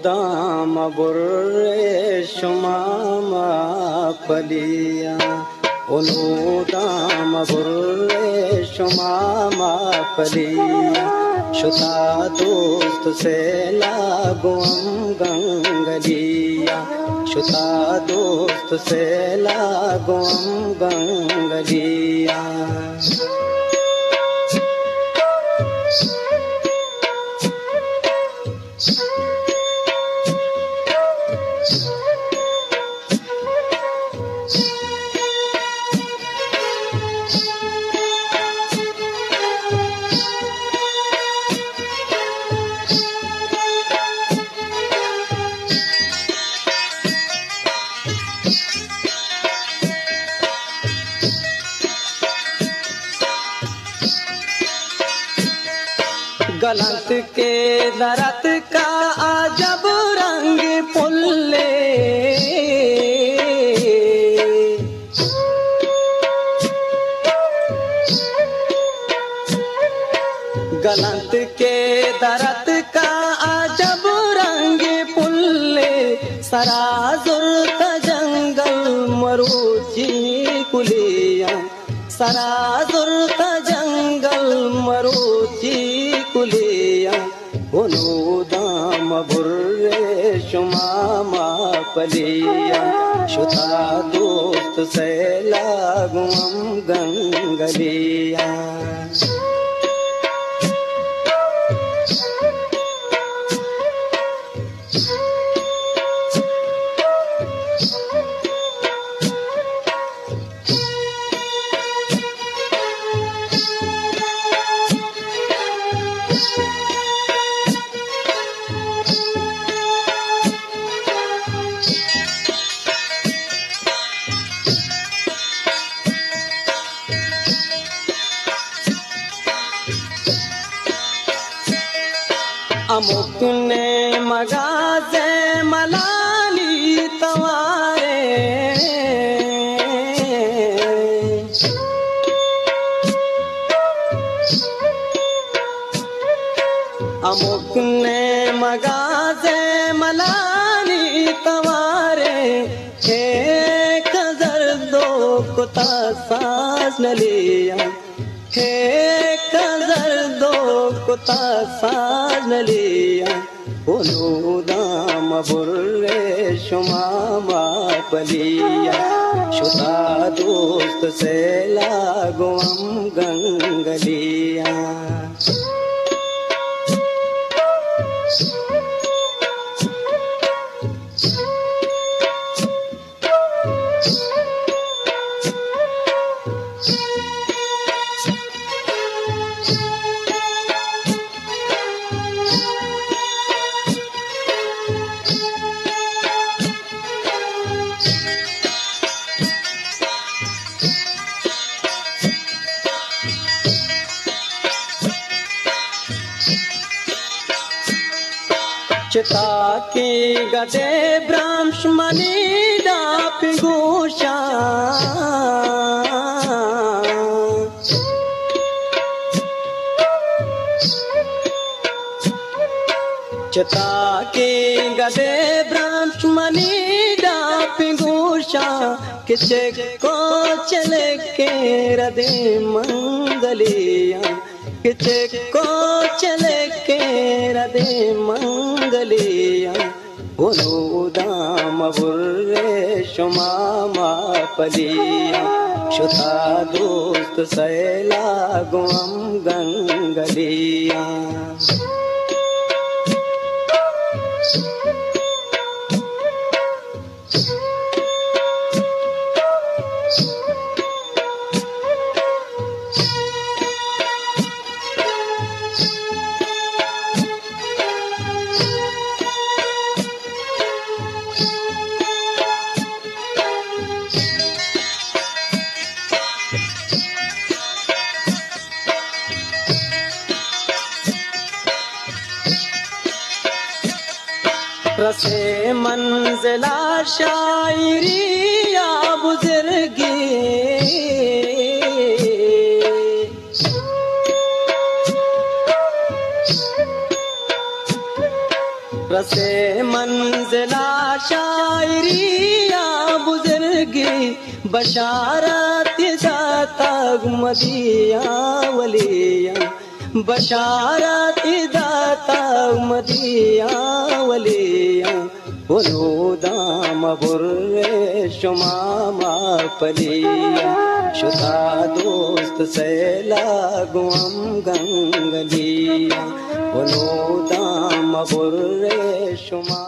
दाम बुर्रे शुमामा पलिया ओनो दाम बुर्रे शुमामा पलिया शुता दोस्त से लागुम गंगलिया शुता दोस्त से लागुम गंगलिया गलत के दरत का अजब रंग पुल्ले गलत के दरत का अजब रंग पुल्ले सराजुर्त जंगल मरूची कुलिया सराजुर्त जंगल मरूची कुलिया ओनो दाम बुर्रे शुमामा पलिया शुता दोस्त से लागुम गंगलिया अमुक ने मगाजे मलाली तवारे अमुक ने मगाजे मलाली तवारे एक दर्दो कुता सांस न लिया एक दर्दो कुता सांस न लिया ओनो दाम बुर्रे शुमामा पलिया शुता दोस्त से लागुम गंगलिया चिता की गदे ब्राह्मश मनी डाप गोशा चिता की गदे ब्राह्मश मनी डाप गोशा किसे को चले के रदे मंगलिया किसे को चले के रदे मंगलिया ओनो दाम बुर्रे शुमामा पलिया शुता दोस्त से लागुम गंगलिया रसे मंजिला शायरी या बुजुर्गी रसे बशारत दाता मदिया वलिया बशारत दाता मदिया वलिया बोलो दाम बुर्रे शुमामा पलिया शुदा दोस्त सैला गुम गंगलिया बोलो दाम बुर्रे शुमा